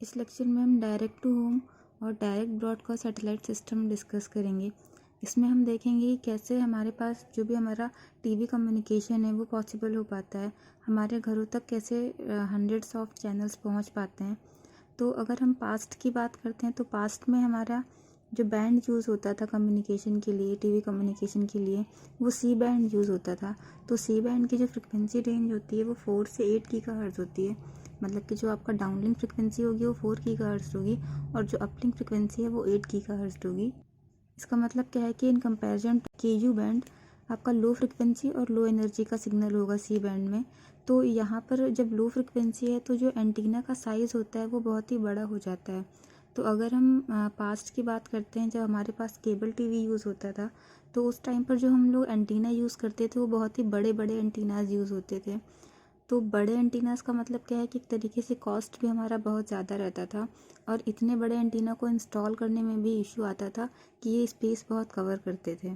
इस लेक्चर में हम डायरेक्ट टू होम और direct broadcast satellite system discuss करेंगे। इसमें हम देखेंगे कि कैसे हमारे पास जो भी हमारा टीवी कम्युनिकेशन है वो पॉसिबल हो पाता है, हमारे घरों तक कैसे हंड्रेड्स ऑफ चैनल्स पहुंच पाते हैं। तो अगर हम पास्ट की बात करते हैं तो पास्ट में हमारा जो बैंड यूज़ होता था कम्युनिकेशन के लिए, टीवी कम्युनिकेशन के लिए, वो सी बैंड यूज़ होता था। तो सी बैंड की जो फ्रिक्वेंसी रेंज होती है वो 4 से 8 गीगाहर्ट्ज़ होती है। मतलब कि जो आपका डाउनलिंक फ्रिक्वेंसी होगी वो 4 गीगाहर्ट्ज़ होगी और जो अपलिंक फ्रिक्वेंसी है वो 8 गीगाहर्ट्ज़ होगी। इसका मतलब क्या है कि इन कंपैरिजन के यू बैंड आपका लो फ्रिक्वेंसी और लो एनर्जी का सिग्नल होगा सी बैंड में। तो यहाँ पर जब लो फ्रिक्वेंसी है तो जो एंटीना का साइज़ होता है वो बहुत ही बड़ा हो जाता है। तो अगर हम पास्ट की बात करते हैं, जब हमारे पास केबल टीवी यूज़ होता था तो उस टाइम पर जो हम लोग एंटीना यूज़ करते थे वो बहुत ही बड़े बड़े एंटीनाज यूज़ होते थे। तो बड़े एंटीनास का मतलब क्या है कि एक तरीके से कॉस्ट भी हमारा बहुत ज़्यादा रहता था और इतने बड़े एंटीना को इंस्टॉल करने में भी इशू आता था कि ये स्पेस बहुत कवर करते थे।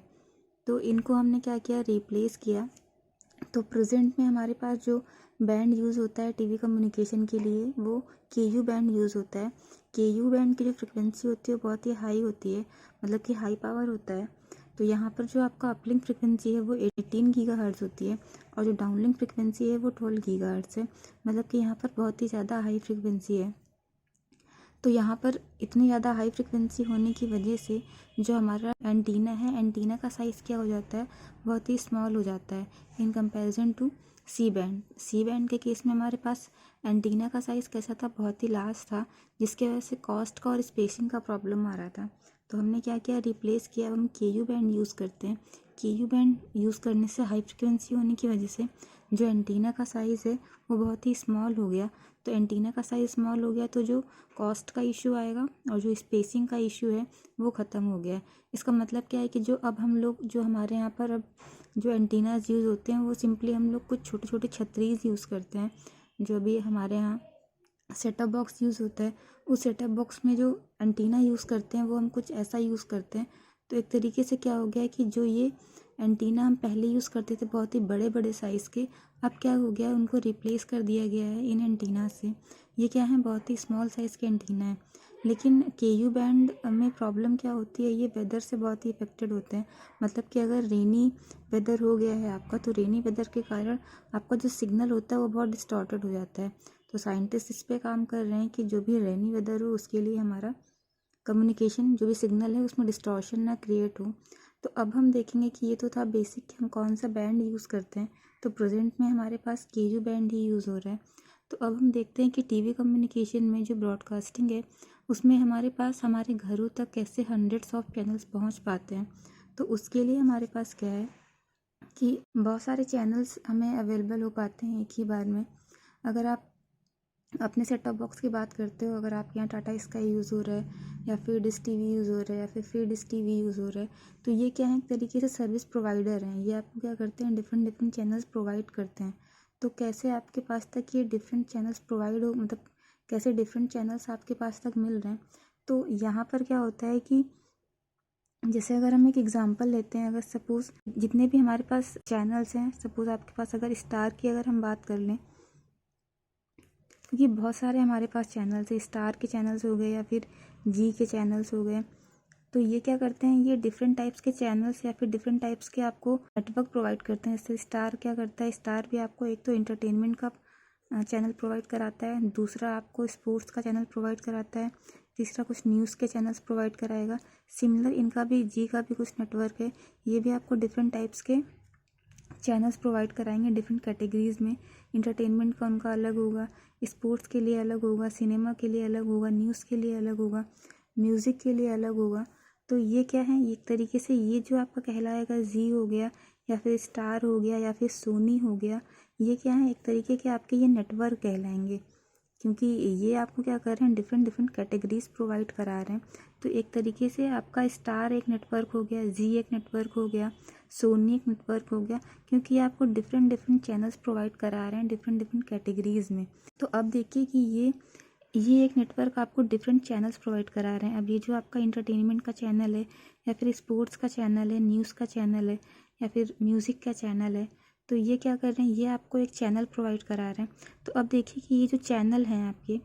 तो इनको हमने क्या किया, रिप्लेस किया। तो प्रेजेंट में हमारे पास जो बैंड यूज़ होता है टीवी कम्युनिकेशन के लिए वो केयू बैंड यूज़ होता है। केयू बैंड की जो फ्रिक्वेंसी होती है वो बहुत ही हाई होती है, मतलब कि हाई पावर होता है। तो यहाँ पर जो आपका अपलिंक फ्रिक्वेंसी है वो 18 गीगाहर्ट्ज़ होती है और जो डाउनलिंक फ्रिक्वेंसी है वो 12 गीगाहर्ट्ज़ है। मतलब कि यहाँ पर बहुत ही ज़्यादा हाई फ्रिक्वेंसी है। तो यहाँ पर इतनी ज़्यादा हाई फ्रिक्वेंसी होने की वजह से जो हमारा एंटीना है, एंटीना का साइज़ क्या हो जाता है, बहुत ही स्मॉल हो जाता है in comparison to C band. C band के केस में हमारे पास एंटीना का साइज़ कैसा था, बहुत ही लार्ज था, जिसकी वजह से कॉस्ट का और स्पेसिंग का प्रॉब्लम आ रहा था। तो हमने क्या किया, रिप्लेस किया। हम के यू बैंड यूज़ करते हैं। के यू बैंड यूज़ करने से हाई फ्रिक्वेंसी होने की वजह से जो एंटीना का साइज़ है वो बहुत ही स्मॉल हो गया। तो एंटीना का साइज़ स्मॉल हो गया तो जो कॉस्ट का इशू आएगा और जो स्पेसिंग का इशू है वो ख़त्म हो गया। इसका मतलब क्या है कि जो अब हम लोग, जो हमारे यहाँ पर अब जो एंटीनाज यूज़ होते हैं वो सिंपली हम लोग कुछ छोटे छोटे छतरीज यूज़ करते हैं। जो भी हमारे यहाँ सेटअप बॉक्स यूज़ होता है, उस सेटअप बॉक्स में जो एंटीना यूज़ करते हैं वो हम कुछ ऐसा यूज़ करते हैं। तो एक तरीके से क्या हो गया है कि जो ये एंटीना हम पहले यूज़ करते थे बहुत ही बड़े बड़े साइज़ के, अब क्या हो गया है, उनको रिप्लेस कर दिया गया है इन एंटीना से। ये क्या है, बहुत ही स्मॉल साइज़ के एंटीना है। लेकिन के यू बैंड में प्रॉब्लम क्या होती है, ये वेदर से बहुत ही इफेक्टेड होते हैं। मतलब कि अगर रेनी वेदर हो गया है आपका, तो रेनी वेदर के कारण आपका जो सिग्नल होता है वो बहुत डिस्टॉर्टेड हो जाता है। तो साइंटिस्ट इस पे काम कर रहे हैं कि जो भी रेनी वेदर हो उसके लिए हमारा कम्युनिकेशन जो भी सिग्नल है उसमें डिस्टॉर्शन ना क्रिएट हो। तो अब हम देखेंगे कि ये तो था बेसिक कि हम कौन सा बैंड यूज़ करते हैं। तो प्रेजेंट में हमारे पास के यू बैंड ही यूज़ हो रहा है। तो अब हम देखते हैं कि टीवी कम्युनिकेशन में जो ब्रॉडकास्टिंग है उसमें हमारे पास हमारे घरों तक कैसे हंड्रेड्स ऑफ चैनल्स पहुंच पाते हैं। तो उसके लिए हमारे पास क्या है कि बहुत सारे चैनल्स हमें अवेलेबल हो पाते हैं एक ही बार में। अगर आप अपने सेट टॉप बॉक्स की बात करते हो, अगर आपके यहाँ टाटा स्काई यूज़ हो रहा है या फिर डिश टीवी यूज़ हो रहा है या फिर फ्री डिश टीवी यूज़ हो रहा है, तो ये क्या है, एक तरीके से सर्विस प्रोवाइडर हैं। ये आपको क्या करते हैं, डिफरेंट डिफरेंट चैनल्स प्रोवाइड करते हैं। तो कैसे आपके पास तक ये डिफरेंट चैनल्स प्रोवाइड हो, मतलब कैसे डिफरेंट चैनल्स आपके पास तक मिल रहे हैं। तो यहाँ पर क्या होता है कि जैसे अगर हम एक एग्जांपल लेते हैं, अगर सपोज़ जितने भी हमारे पास चैनल्स हैं, सपोज़ आपके पास अगर स्टार की अगर हम बात कर लें, क्योंकि बहुत सारे हमारे पास चैनल्स हैं, स्टार के चैनल्स हो गए या फिर जी के चैनल्स हो गए। तो ये क्या करते हैं, ये डिफरेंट टाइप्स के चैनल्स या फिर डिफरेंट टाइप्स के आपको नेटवर्क प्रोवाइड करते हैं। जैसे स्टार क्या करता है, स्टार भी आपको एक तो एंटरटेनमेंट का चैनल प्रोवाइड कराता है, दूसरा आपको स्पोर्ट्स का चैनल प्रोवाइड कराता है, तीसरा कुछ न्यूज़ के चैनल्स प्रोवाइड कराएगा। सिमिलर इनका भी, जी का भी कुछ नेटवर्क है, ये भी आपको डिफरेंट टाइप्स के चैनल्स प्रोवाइड कराएंगे डिफरेंट कैटेगरीज में। इंटरटेनमेंट का उनका अलग होगा, स्पोर्ट्स के लिए अलग होगा, सिनेमा के लिए अलग होगा, न्यूज़ के लिए अलग होगा, म्यूज़िक के लिए अलग होगा। तो ये क्या है, एक तरीके से ये जो आपका कहलाएगा जी हो गया या फिर स्टार हो गया या फिर सोनी हो गया, ये क्या है, एक तरीके के आपके ये नेटवर्क कहलाएंगे। क्योंकि ये आपको क्या कर रहे हैं, डिफरेंट डिफरेंट कैटेगरीज प्रोवाइड करा रहे हैं। तो एक तरीके से आपका स्टार एक नेटवर्क हो गया, जी एक नेटवर्क हो गया, सोनी एक नेटवर्क हो गया, क्योंकि ये आपको डिफरेंट डिफरेंट चैनल्स प्रोवाइड करा रहे हैं डिफरेंट डिफरेंट कैटेगरीज में। तो अब देखिए कि ये एक नेटवर्क आपको डिफरेंट चैनल्स प्रोवाइड करा रहे हैं। अब ये जो आपका इंटरटेनमेंट का चैनल है या फिर स्पोर्ट्स का चैनल है, न्यूज़ का चैनल है या फिर म्यूज़िक का चैनल है, तो ये क्या कर रहे हैं, ये आपको एक चैनल प्रोवाइड करा रहे हैं। तो अब देखिए कि ये जो चैनल हैं आपके,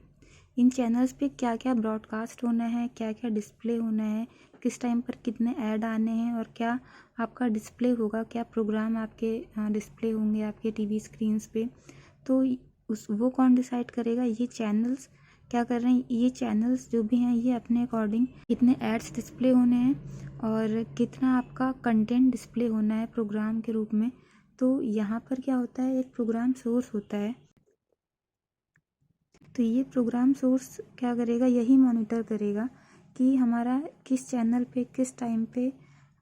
इन चैनल्स पे क्या क्या ब्रॉडकास्ट होना है, क्या क्या डिस्प्ले होना है, किस टाइम पर कितने ऐड आने हैं और क्या आपका डिस्प्ले होगा, क्या प्रोग्राम आपके डिस्प्ले होंगे आपके टीवी स्क्रीन्स पे। तो वो कौन डिसाइड करेगा? ये चैनल्स क्या कर रहे हैं, ये चैनल्स जो भी हैं ये अपने अकॉर्डिंग कितने एड्स डिस्प्ले होने हैं और कितना आपका कंटेंट डिस्प्ले होना है प्रोग्राम के रूप में। तो यहाँ पर क्या होता है, एक प्रोग्राम सोर्स होता है। तो ये प्रोग्राम सोर्स क्या करेगा, यही मॉनिटर करेगा कि हमारा किस चैनल पे किस टाइम पे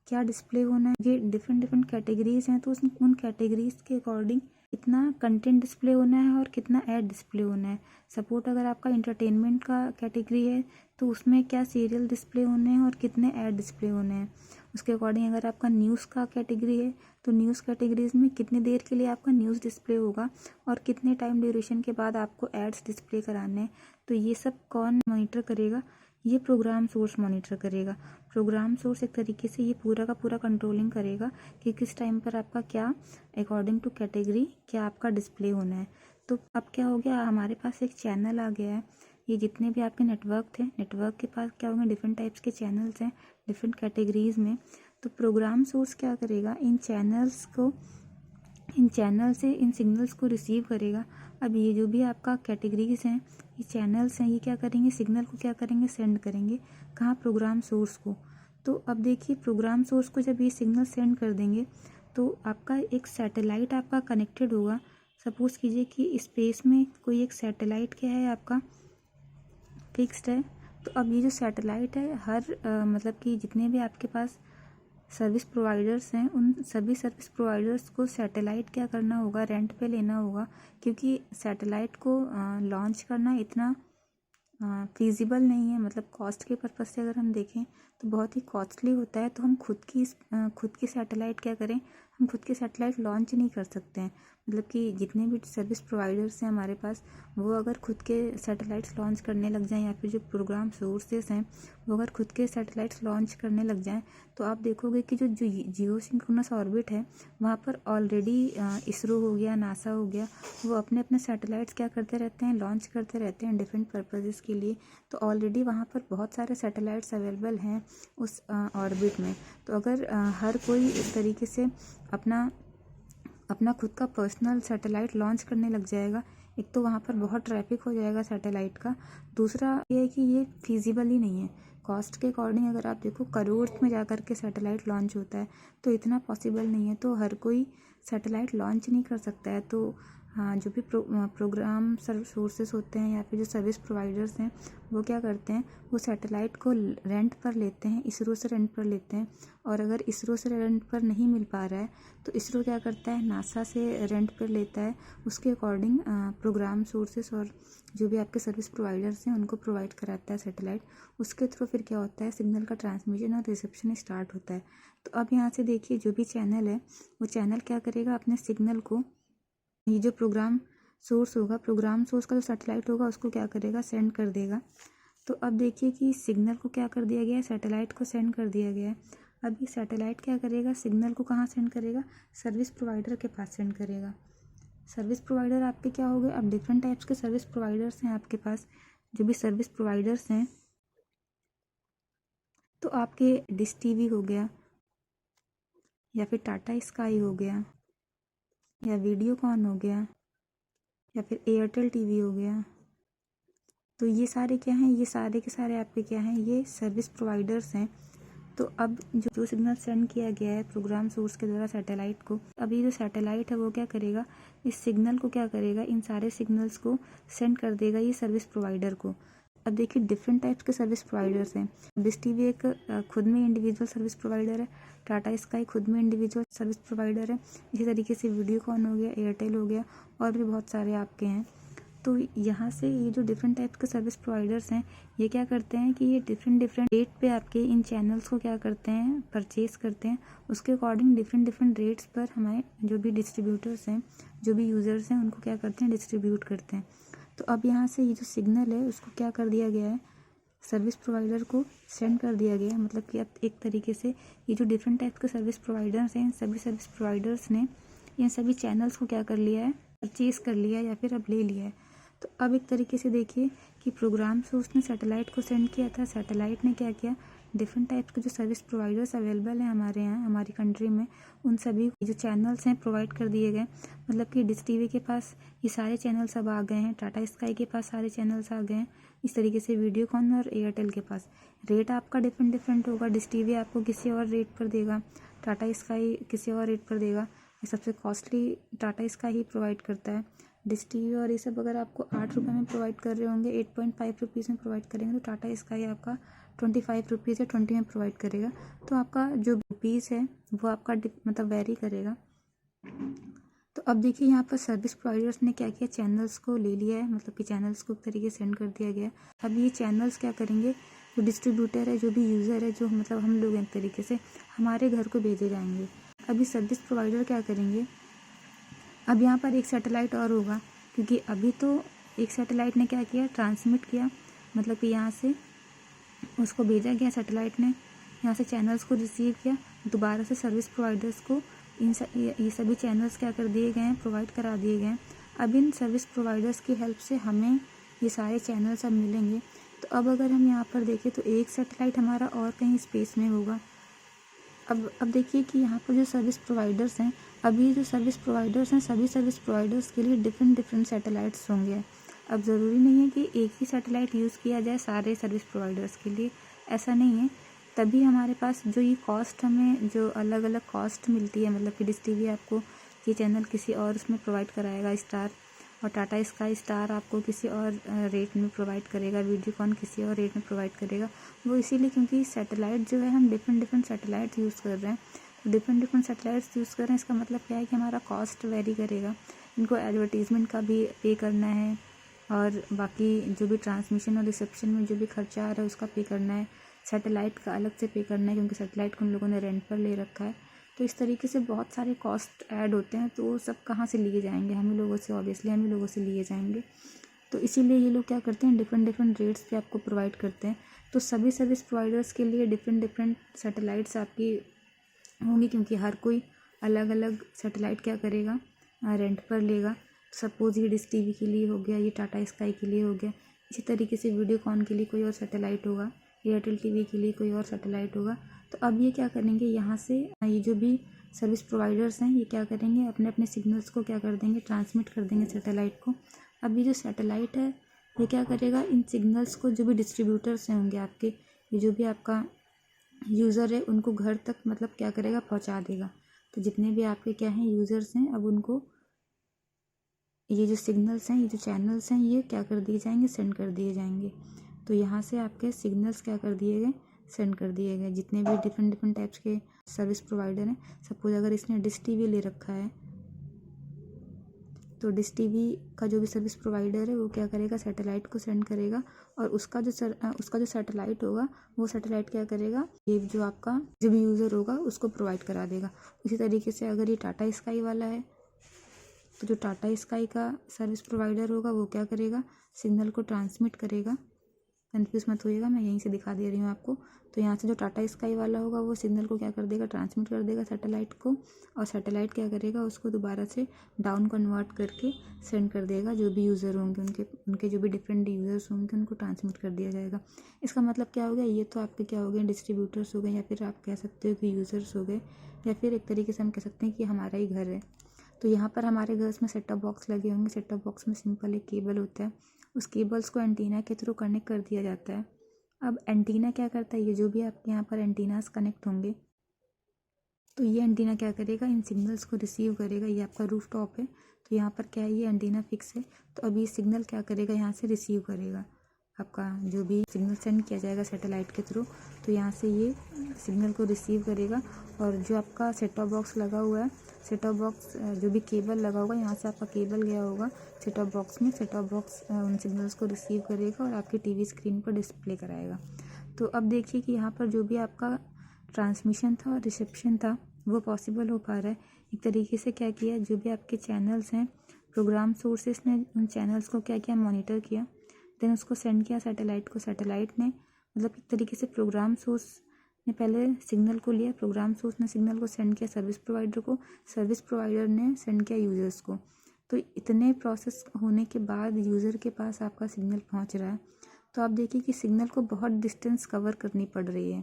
क्या डिस्प्ले होना है। ये डिफरेंट डिफरेंट कैटेगरीज हैं, तो उन कैटेगरीज के अकॉर्डिंग कितना कंटेंट डिस्प्ले होना है और कितना ऐड डिस्प्ले होना है। सपोर्ट अगर आपका इंटरटेनमेंट का कैटेगरी है तो उसमें क्या सीरियल डिस्प्ले होने हैं और कितने ऐड डिस्प्ले होने हैं। उसके अकॉर्डिंग अगर आपका न्यूज़ का कैटेगरी है तो न्यूज़ कैटेगरीज में कितनी देर के लिए आपका न्यूज़ डिस्प्ले होगा और कितने टाइम ड्यूरेशन के बाद आपको एड्स डिस्प्ले कराने हैं। तो ये सब कौन मॉनिटर करेगा? ये प्रोग्राम सोर्स मॉनिटर करेगा। प्रोग्राम सोर्स एक तरीके से ये पूरा का पूरा कंट्रोलिंग करेगा कि किस टाइम पर आपका क्या अकॉर्डिंग टू कैटेगरी क्या आपका डिस्प्ले होना है। तो अब क्या हो गया, हमारे पास एक चैनल आ गया है। ये जितने भी आपके नेटवर्क थे, नेटवर्क के पास क्या होंगे, डिफरेंट टाइप्स के चैनल्स हैं डिफरेंट कैटेगरीज में। तो प्रोग्राम सोर्स क्या करेगा, इन चैनल से इन सिग्नल्स को रिसीव करेगा। अब ये जो भी आपका कैटेगरीज हैं, ये चैनल्स हैं, ये क्या करेंगे, सिग्नल को क्या करेंगे, सेंड करेंगे कहाँ, प्रोग्राम सोर्स को। तो अब देखिए प्रोग्राम सोर्स को जब ये सिग्नल सेंड कर देंगे तो आपका एक सैटेलाइट आपका कनेक्टेड होगा। सपोज़ कीजिए कि स्पेस में कोई एक सैटेलाइट क्या है आपका फिक्स्ड है। तो अब ये जो सैटेलाइट है हर मतलब कि जितने भी आपके पास सर्विस प्रोवाइडर्स हैं उन सभी सर्विस प्रोवाइडर्स को सैटेलाइट क्या करना होगा, रेंट पे लेना होगा। क्योंकि सैटेलाइट को लॉन्च करना इतना फीजिबल नहीं है, मतलब कॉस्ट के पर्पज़ से अगर हम देखें तो बहुत ही कॉस्टली होता है। तो हम खुद की सैटेलाइट क्या करें, हम खुद की सैटेलाइट लॉन्च नहीं कर सकते हैं। मतलब कि जितने भी सर्विस प्रोवाइडर्स हैं हमारे पास, वो अगर खुद के सैटेलाइट्स लॉन्च करने लग जाएं या फिर जो प्रोग्राम सोर्सेस हैं वो अगर खुद के सैटेलाइट्स लॉन्च करने लग जाएं तो आप देखोगे कि जो जियो सिंक्रोनस ऑर्बिट है वहाँ पर ऑलरेडी इसरो हो गया, नासा हो गया, वो अपने अपने सैटेलाइट्स क्या करते रहते हैं, लॉन्च करते रहते हैं डिफरेंट पर्पसेस के लिए। तो ऑलरेडी वहाँ पर बहुत सारे सैटेलाइट्स अवेलेबल हैं उस ऑर्बिट में। तो अगर हर कोई इस तरीके से अपना खुद का पर्सनल सैटेलाइट लॉन्च करने लग जाएगा, एक तो वहाँ पर बहुत ट्रैफिक हो जाएगा सैटेलाइट का। दूसरा ये है कि ये फीजिबल ही नहीं है। कॉस्ट के अकॉर्डिंग अगर आप देखो करोड़ में जा कर के सैटेलाइट लॉन्च होता है, तो इतना पॉसिबल नहीं है। तो हर कोई सैटेलाइट लॉन्च नहीं कर सकता है। तो हाँ, जो भी प्रोग्राम सोर्सेस होते हैं या फिर जो सर्विस प्रोवाइडर्स हैं वो क्या करते हैं, वो सैटेलाइट को रेंट पर लेते हैं, इसरो से रेंट पर लेते हैं। और अगर इसरो से रेंट पर नहीं मिल पा रहा है तो इसरो क्या करता है, नासा से रेंट पर लेता है। उसके अकॉर्डिंग प्रोग्राम सोर्सेस और जो भी आपके सर्विस प्रोवाइडर्स हैं उनको प्रोवाइड कराता है सैटेलाइट। उसके थ्रू फिर क्या होता है, सिग्नल का ट्रांसमिशन और रिसेप्शन स्टार्ट होता है। तो अब यहाँ से देखिए जो भी चैनल है वो चैनल क्या करेगा, अपने सिग्नल को ये जो प्रोग्राम सोर्स होगा, प्रोग्राम सोर्स का जो सैटेलाइट होगा उसको क्या करेगा, सेंड कर देगा। तो अब देखिए कि सिग्नल को क्या कर दिया गया है, सैटेलाइट को सेंड कर दिया गया है। अब ये सैटेलाइट क्या करेगा, सिग्नल को कहाँ सेंड करेगा, सर्विस प्रोवाइडर के पास सेंड करेगा। सर्विस प्रोवाइडर आपके क्या हो गए, अब डिफरेंट टाइप्स के सर्विस प्रोवाइडर्स हैं आपके पास। जो भी सर्विस प्रोवाइडर्स हैं तो आपके डिश टीवी हो गया या फिर टाटा स्काई हो गया या वीडियोकॉन हो गया या फिर एयरटेल टीवी हो गया। तो ये सारे क्या हैं, ये सारे के सारे आपके क्या हैं, ये सर्विस प्रोवाइडर्स हैं। तो अब जो सिग्नल सेंड किया गया है प्रोग्राम सोर्स के द्वारा सैटेलाइट को, अब ये जो सैटेलाइट है वो क्या करेगा, इस सिग्नल को क्या करेगा, इन सारे सिग्नल्स को सेंड कर देगा ये सर्विस प्रोवाइडर को। अब देखिए डिफरेंट टाइप्स के सर्विस प्रोवाइडर्स हैं। डिश टीवी एक खुद में इंडिविजुअल सर्विस प्रोवाइडर है, टाटा स्काई खुद में इंडिविजुअल सर्विस प्रोवाइडर है, इसी तरीके से वीडियोकॉन हो गया, एयरटेल हो गया और भी बहुत सारे आपके हैं। तो यहाँ से ये जो डिफरेंट टाइप्स के सर्विस प्रोवाइडर्स हैं ये क्या करते हैं कि ये डिफरेंट रेट पे आपके इन चैनल्स को क्या करते हैं, परचेज़ करते हैं। उसके अकॉर्डिंग डिफरेंट रेट्स पर हमारे जो भी डिस्ट्रीब्यूटर्स हैं, जो भी यूज़र्स हैं, उनको क्या करते हैं, डिस्ट्रीब्यूट करते हैं। तो अब यहाँ से ये जो सिग्नल है उसको क्या कर दिया गया है, सर्विस प्रोवाइडर को सेंड कर दिया गया है। मतलब कि अब एक तरीके से ये जो डिफरेंट टाइप्स के सर्विस प्रोवाइडर्स हैं, इन सभी सर्विस प्रोवाइडर्स ने इन सभी चैनल्स को क्या कर लिया है, परचेज़ कर लिया है या फिर अब ले लिया है। तो अब एक तरीके से देखिए कि प्रोग्राम सोर्स ने सैटेलाइट को सेंड किया था, सैटेलाइट ने क्या किया, डिफरेंट टाइप्स के जो सर्विस प्रोवाइडर्स अवेलेबल हैं हमारे यहाँ हमारी कंट्री में, उन सभी जो चैनल्स हैं प्रोवाइड कर दिए गए। मतलब कि डिश टीवी के पास ये सारे चैनल्स अब आ गए हैं, टाटा स्काई के पास सारे चैनल्स आ गए हैं। इस तरीके से वीडियोकॉन और एयरटेल के पास रेट आपका डिफरेंट होगा। डिश टीवी आपको किसी और रेट पर देगा, टाटा स्काई किसी और रेट पर देगा। सबसे कॉस्टली टाटा स्काई ही प्रोवाइड करता है। डिश टीवी और ये सब अगर आपको 8 रुपये में प्रोवाइड कर रहे होंगे, 8.5 रुपीज़ में प्रोवाइड करेंगे, तो टाटा स्काई आपका 25 रुपीज़ या 20 में प्रोवाइड करेगा। तो आपका जो रुपीज़ है वो आपका मतलब वेरी करेगा। तो अब देखिए यहाँ पर सर्विस प्रोवाइडर्स ने क्या किया, चैनल्स को ले लिया है, मतलब कि चैनल्स को एक तरीके से सेंड कर दिया गया है। अब ये चैनल्स क्या करेंगे, जो डिस्ट्रीब्यूटर है, जो भी यूज़र है, जो मतलब हम लोग हैं, एक तरीके से हमारे घर को भेजे जाएंगे। अभी सर्विस प्रोवाइडर क्या करेंगे, अब यहाँ पर एक सैटेलाइट और होगा, क्योंकि अभी तो एक सैटेलाइट ने क्या किया, ट्रांसमिट किया, मतलब कि यहाँ से उसको भेजा गया सैटेलाइट ने, यहाँ से चैनल्स को रिसीव किया, दोबारा से सर्विस प्रोवाइडर्स को ये सभी चैनल्स क्या कर दिए गए हैं, प्रोवाइड करा दिए गए हैं। अब इन सर्विस प्रोवाइडर्स की हेल्प से हमें ये सारे चैनल्स अब मिलेंगे। तो अब अगर हम यहाँ पर देखें तो एक सैटेलाइट हमारा और कहीं स्पेस में होगा। अब देखिए कि यहाँ पर जो सर्विस प्रोवाइडर्स हैं, अभी जो सर्विस प्रोवाइडर्स हैं, सभी सर्विस प्रोवाइडर्स के लिए डिफरेंट सैटेलाइट्स होंगे। अब ज़रूरी नहीं है कि एक ही सैटेलाइट यूज़ किया जाए सारे सर्विस प्रोवाइडर्स के लिए, ऐसा नहीं है। तभी हमारे पास जो ये कॉस्ट, हमें जो अलग अलग कॉस्ट मिलती है, मतलब कि डिश टीवी आपको ये चैनल किसी और उसमें प्रोवाइड कराएगा स्टार, और टाटा स्काई स्टार आपको किसी और रेट में प्रोवाइड करेगा, वीडियोकॉन किसी और रेट में प्रोवाइड करेगा। वो इसीलिए क्योंकि सैटेलाइट जो है, हम डिफरेंट सैटेलाइट यूज़ कर रहे हैं, डिफरेंट सैटेलाइट्स यूज़ कर रहे हैं। इसका मतलब क्या है कि हमारा कॉस्ट वेरी करेगा। इनको एडवर्टीज़मेंट का भी पे करना है, और बाकी जो भी ट्रांसमिशन और रिसेप्शन में जो भी खर्चा आ रहा है उसका पे करना है। सैटेलाइट का अलग से पे करना है, क्योंकि सैटेलाइट को उन लोगों ने रेंट पर ले रखा है। तो इस तरीके से बहुत सारे कॉस्ट ऐड होते हैं। तो वो सब कहाँ से लिए जाएंगे, हम ही लोगों से, ऑब्वियसली हम ही लोगों से लिए जाएंगे। तो इसीलिए ये लोग क्या करते हैं, डिफरेंट रेट्स पे आपको प्रोवाइड करते हैं। तो सभी सर्विस प्रोवाइडर्स के लिए डिफरेंट सैटेलाइट्स आपकी होंगी, क्योंकि हर कोई अलग अलग सैटेलाइट क्या करेगा, रेंट पर लेगा। सपोज़ ये डिश टीवी के लिए हो गया, ये टाटा स्काई के लिए हो गया, इसी तरीके से वीडियोकॉन के लिए कोई और सैटेलाइट होगा, एयरटेल टीवी के लिए कोई और सैटेलाइट होगा। तो अब ये क्या करेंगे, यहाँ से ये जो भी सर्विस प्रोवाइडर्स हैं, ये क्या करेंगे, अपने अपने सिग्नल्स को क्या कर देंगे, ट्रांसमिट कर देंगे सैटेलाइट को। अब ये जो सैटेलाइट है, ये क्या करेगा, इन सिग्नल्स को जो भी डिस्ट्रीब्यूटर्स होंगे आपके, ये जो भी आपका यूज़र है, उनको घर तक मतलब क्या करेगा, पहुँचा देगा। तो जितने भी आपके क्या हैं यूज़र्स हैं, अब उनको ये जो सिग्नल्स हैं, ये जो चैनल्स हैं, ये क्या कर दिए जाएंगे, सेंड कर दिए जाएंगे। तो यहाँ से आपके सिग्नल्स क्या कर दिए गए, सेंड कर दिए गए। जितने भी डिफरेंट टाइप्स के सर्विस प्रोवाइडर हैं, सपोज अगर इसने डिश टीवी ले रखा है, तो डिश टीवी का जो भी सर्विस प्रोवाइडर है वो क्या करेगा, सैटेलाइट को सेंड करेगा, और उसका जो सैटेलाइट होगा, वो सैटेलाइट क्या करेगा, ये जो आपका जो भी यूज़र होगा उसको प्रोवाइड करा देगा। इसी तरीके से अगर ये टाटा स्काई वाला है, तो जो टाटा स्काई का सर्विस प्रोवाइडर होगा वो क्या करेगा, सिग्नल को ट्रांसमिट करेगा। कन्फ्यूज़ मत होइएगा, मैं यहीं से दिखा दे रही हूँ आपको। तो यहाँ से जो टाटा स्काई वाला होगा वो सिग्नल को क्या कर देगा, ट्रांसमिट कर देगा सैटेलाइट को, और सैटेलाइट क्या करेगा, उसको दोबारा से डाउन कन्वर्ट करके सेंड कर देगा। जो भी यूज़र होंगे, उनके जो भी डिफरेंट यूज़र्स होंगे, उनको ट्रांसमिट कर दिया जाएगा। इसका मतलब क्या हो गया, ये तो आपके क्या हो गए, डिस्ट्रीब्यूटर्स हो गए, या फिर आप कह सकते हो कि यूज़र्स हो गए, या फिर एक तरीके से हम कह सकते हैं कि हमारा ही घर है। तो यहाँ पर हमारे घर में सेट टॉप बॉक्स लगे होंगे। सेट टॉप बॉक्स में सिंपल एक केबल होता है, उस केबल्स को एंटीना के थ्रू कनेक्ट कर दिया जाता है। अब एंटीना क्या करता है, ये जो भी आपके यहाँ पर एंटीनास कनेक्ट होंगे, तो ये एंटीना क्या करेगा, इन सिग्नल्स को रिसीव करेगा। ये आपका रूफ टॉप है, तो यहाँ पर क्या है, ये एंटीना फिक्स है। तो अब ये सिग्नल क्या करेगा, यहाँ से रिसीव करेगा आपका जो भी सिग्नल सेंड किया जाएगा सैटेलाइट के थ्रू। तो यहाँ से ये सिग्नल को रिसीव करेगा, और जो आपका सेट टॉप बॉक्स लगा हुआ है, सेट टॉप बॉक्स जो भी केबल लगा होगा, यहाँ से आपका केबल गया होगा सेट टॉप बॉक्स में, सेट टॉप बॉक्स उन सिग्नल्स को रिसीव करेगा और आपकी टीवी स्क्रीन पर डिस्प्ले कराएगा। तो अब देखिए कि यहाँ पर जो भी आपका ट्रांसमिशन था और रिसेप्शन था वो पॉसिबल हो पा रहा है। एक तरीके से क्या किया, जो भी आपके चैनल्स हैं, प्रोग्राम सोर्सेस ने उन चैनल्स को क्या किया, मॉनिटर किया, देन उसको सेंड किया सैटेलाइट को। सैटेलाइट ने मतलब एक तरीके से प्रोग्राम सोर्स ने पहले सिग्नल को लिया, प्रोग्राम सोर्स ने सिग्नल को सेंड किया सर्विस प्रोवाइडर को, सर्विस प्रोवाइडर ने सेंड किया यूज़र्स को। तो इतने प्रोसेस होने के बाद यूज़र के पास आपका सिग्नल पहुंच रहा है। तो आप देखिए कि सिग्नल को बहुत डिस्टेंस कवर करनी पड़ रही है।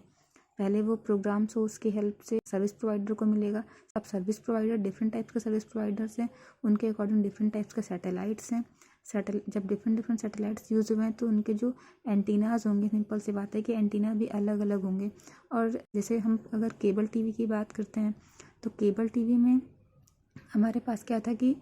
पहले वो प्रोग्राम सोर्स की हेल्प से सर्विस प्रोवाइडर को मिलेगा। अब सर्विस प्रोवाइडर डिफरेंट टाइप्स के सर्विस प्रोवाइडर्स हैं, उनके अकॉर्डिंग डिफरेंट टाइप्स के सैटेलाइट्स हैं। जब डिफरेंट सैटेलाइट्स यूज़ हुए हैं तो उनके जो एंटीनाज होंगे, सिंपल सी बात है कि एंटीना भी अलग अलग होंगे। और जैसे हम अगर केबल टीवी की बात करते हैं तो केबल टीवी में हमारे पास क्या था कि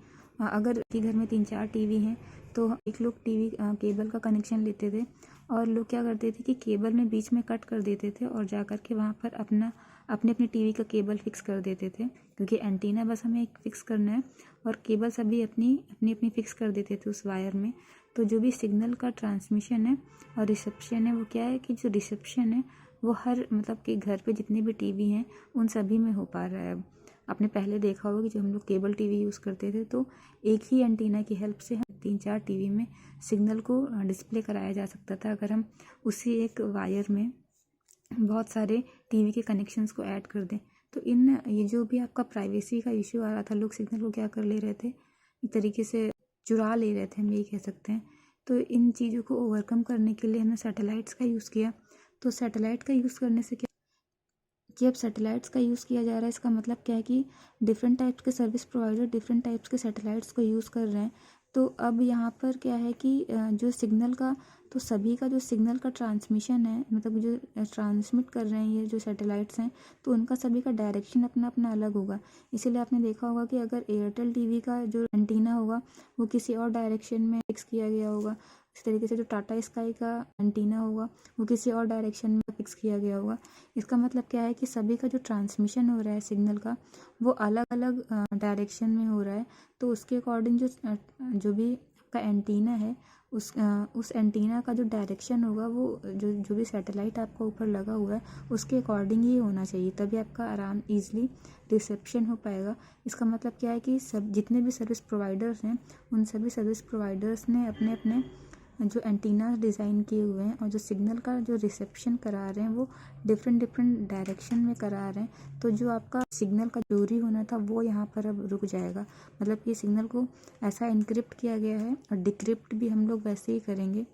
अगर कि घर में 3-4 टीवी हैं तो एक लोग टीवी केबल का कनेक्शन लेते थे और लोग क्या करते थे कि केबल में बीच में कट कर देते थे और जा कर के वहाँ पर अपने अपनी टीवी का केबल फिक्स कर देते थे, क्योंकि एंटीना बस हमें एक फिक्स करना है और केबल सभी अपनी अपनी फिक्स कर देते थे उस वायर में। तो जो भी सिग्नल का ट्रांसमिशन है और रिसेप्शन है वो क्या है कि जो रिसेप्शन है वो हर मतलब कि घर पे जितने भी टीवी हैं उन सभी में हो पा रहा है अब। आपने पहले देखा होगा कि जब हम लोग केबल टीवी यूज़ करते थे तो एक ही एंटीना की हेल्प से हम 3-4 टीवी में सिग्नल को डिस्प्ले कराया जा सकता था। अगर हम उसी एक वायर में बहुत सारे टीवी के कनेक्शंस को ऐड कर दें तो ये जो भी आपका प्राइवेसी का इश्यू आ रहा था, लोग सिग्नल को क्या कर ले रहे थे, एक तरीके से चुरा ले रहे थे, हम यही कह सकते हैं। तो इन चीज़ों को ओवरकम करने के लिए हमने सैटेलाइट्स का यूज़ किया। तो सैटेलाइट का यूज़ करने से क्या कि अब सैटेलाइट्स का यूज़ किया जा रहा है, इसका मतलब क्या है कि डिफरेंट टाइप्स के सर्विस प्रोवाइडर डिफरेंट टाइप्स के सैटेलाइट्स को यूज़ कर रहे हैं। तो अब यहाँ पर क्या है कि जो सिग्नल का तो सभी का जो सिग्नल का ट्रांसमिशन है, मतलब जो ट्रांसमिट कर रहे हैं ये जो सैटेलाइट्स हैं, तो उनका सभी का डायरेक्शन अपना अपना अलग होगा। इसीलिए आपने देखा होगा कि अगर एयरटेल टीवी का जो एंटीना होगा वो किसी और डायरेक्शन में फिक्स किया गया होगा, इस तरीके से जो टाटा स्काई का एंटीना होगा वो किसी और डायरेक्शन में फिक्स किया गया होगा। इसका मतलब क्या है कि सभी का जो ट्रांसमिशन हो रहा है सिग्नल का वो अलग अलग डायरेक्शन में हो रहा है। तो उसके अकॉर्डिंग जो भी आपका एंटीना है उस एंटीना का जो डायरेक्शन होगा वो जो भी सैटेलाइट आपका ऊपर लगा हुआ है उसके अकॉर्डिंग ही होना चाहिए, तभी आपका आराम ईजिली रिसेप्शन हो पाएगा। इसका मतलब क्या है कि सब जितने भी सर्विस प्रोवाइडर्स हैं उन सभी सर्विस प्रोवाइडर्स ने अपने अपने जो एंटीना डिज़ाइन किए हुए हैं और जो सिग्नल का जो रिसेप्शन करा रहे हैं वो डिफरेंट डायरेक्शन में करा रहे हैं। तो जो आपका सिग्नल का चोरी होना था वो यहाँ पर अब रुक जाएगा। मतलब कि सिग्नल को ऐसा इनक्रिप्ट किया गया है और डिक्रिप्ट भी हम लोग वैसे ही करेंगे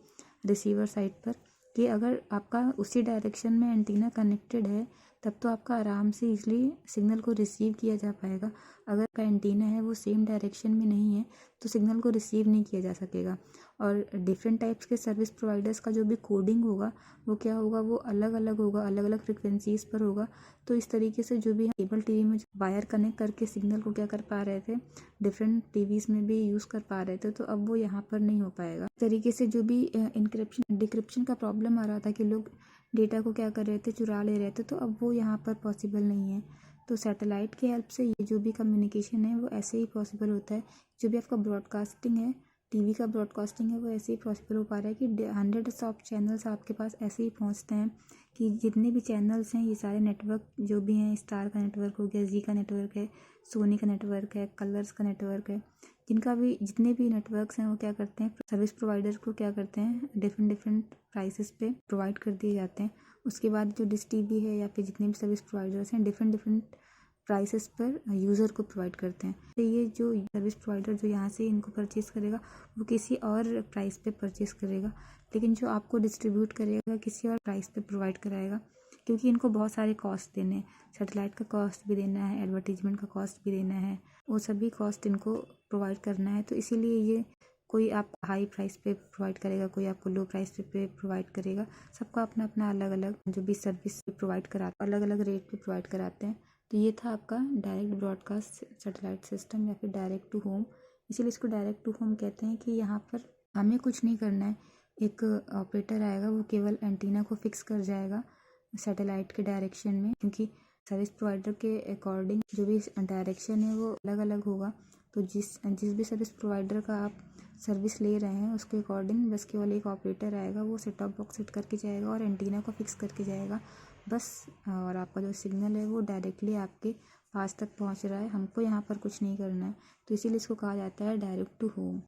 रिसीवर साइड पर कि अगर आपका उसी डायरेक्शन में एंटीना कनेक्टेड है तब तो आपका आराम से इजली सिग्नल को रिसीव किया जा पाएगा। अगर का एंटीना है वो सेम डायरेक्शन में नहीं है तो सिग्नल को रिसीव नहीं किया जा सकेगा। और डिफरेंट टाइप्स के सर्विस प्रोवाइडर्स का जो भी कोडिंग होगा वो क्या होगा, वो अलग अलग होगा, अलग अलग फ्रिक्वेंसीज पर होगा। तो इस तरीके से जो भी हम केबल टीवी में वायर कनेक्ट करके सिग्नल को क्या कर पा रहे थे, डिफरेंट टीवीज़ में भी यूज़ कर पा रहे थे, तो अब वो यहाँ पर नहीं हो पाएगा। इस तरीके से जो भी इंक्रिप्शन डिक्रिप्शन का प्रॉब्लम आ रहा था कि लोग डेटा को क्या कर रहे थे, चुरा ले रहे थे, तो अब वो यहाँ पर पॉसिबल नहीं है। तो सैटेलाइट की हेल्प से ये जो भी कम्युनिकेशन है वो ऐसे ही पॉसिबल होता है। जो भी आपका ब्रॉडकास्टिंग है, टीवी का ब्रॉडकास्टिंग है, वो ऐसे ही पॉसिबल हो पा रहा है कि हंड्रेड्स ऑफ चैनल्स आपके पास ऐसे ही पहुंचते हैं कि जितने भी चैनल्स हैं ये सारे नेटवर्क जो भी हैं, स्टार का नेटवर्क हो गया, जी का नेटवर्क है, सोनी का नेटवर्क है, कलर्स का नेटवर्क है, जिनका भी जितने भी नेटवर्क्स हैं वो क्या करते हैं, सर्विस प्रोवाइडर को क्या करते हैं, डिफरेंट प्राइसेस पे प्रोवाइड कर दिए जाते हैं। उसके बाद जो डिश टीवी है या फिर जितने भी सर्विस प्रोवाइडर्स हैं डिफरेंट प्राइसेस पर यूज़र को प्रोवाइड करते हैं। तो ये जो सर्विस प्रोवाइडर जो यहाँ से इनको परचेज़ करेगा वो किसी और प्राइस पे परचेज़ करेगा, लेकिन जो आपको डिस्ट्रीब्यूट करेगा किसी और प्राइस पे प्रोवाइड कराएगा, क्योंकि इनको बहुत सारे कॉस्ट देने हैं। सैटेलाइट का कॉस्ट भी देना है, एडवर्टीजमेंट का कॉस्ट भी देना है, वो सभी कॉस्ट इनको प्रोवाइड करना है। तो इसीलिए ये कोई आप हाई प्राइस पे प्रोवाइड करेगा, कोई आपको लो प्राइस पे प्रोवाइड करेगा। सबका अपना अपना अलग अलग जो भी सर्विस प्रोवाइड कराते अलग अलग रेट पे प्रोवाइड कराते हैं। तो ये था आपका डायरेक्ट ब्रॉडकास्ट सैटेलाइट सिस्टम या फिर डायरेक्ट टू होम। इसीलिए इसको डायरेक्ट टू होम कहते हैं कि यहाँ पर हमें कुछ नहीं करना है, एक ऑपरेटर आएगा वो केवल एंटीना को फिक्स कर जाएगा सैटेलाइट के डायरेक्शन में, क्योंकि सर्विस प्रोवाइडर के अकॉर्डिंग जो भी डायरेक्शन है वो अलग अलग होगा। तो जिस भी सर्विस प्रोवाइडर का आप सर्विस ले रहे हैं उसके अकॉर्डिंग बस केवल एक ऑपरेटर आएगा, वो सेट टॉप बॉक्स सेट करके जाएगा और एंटीना को फिक्स करके जाएगा बस। और आपका जो सिग्नल है वो डायरेक्टली आपके पास तक पहुंच रहा है, हमको यहाँ पर कुछ नहीं करना है। तो इसीलिए इसको कहा जाता है डायरेक्ट टू होम।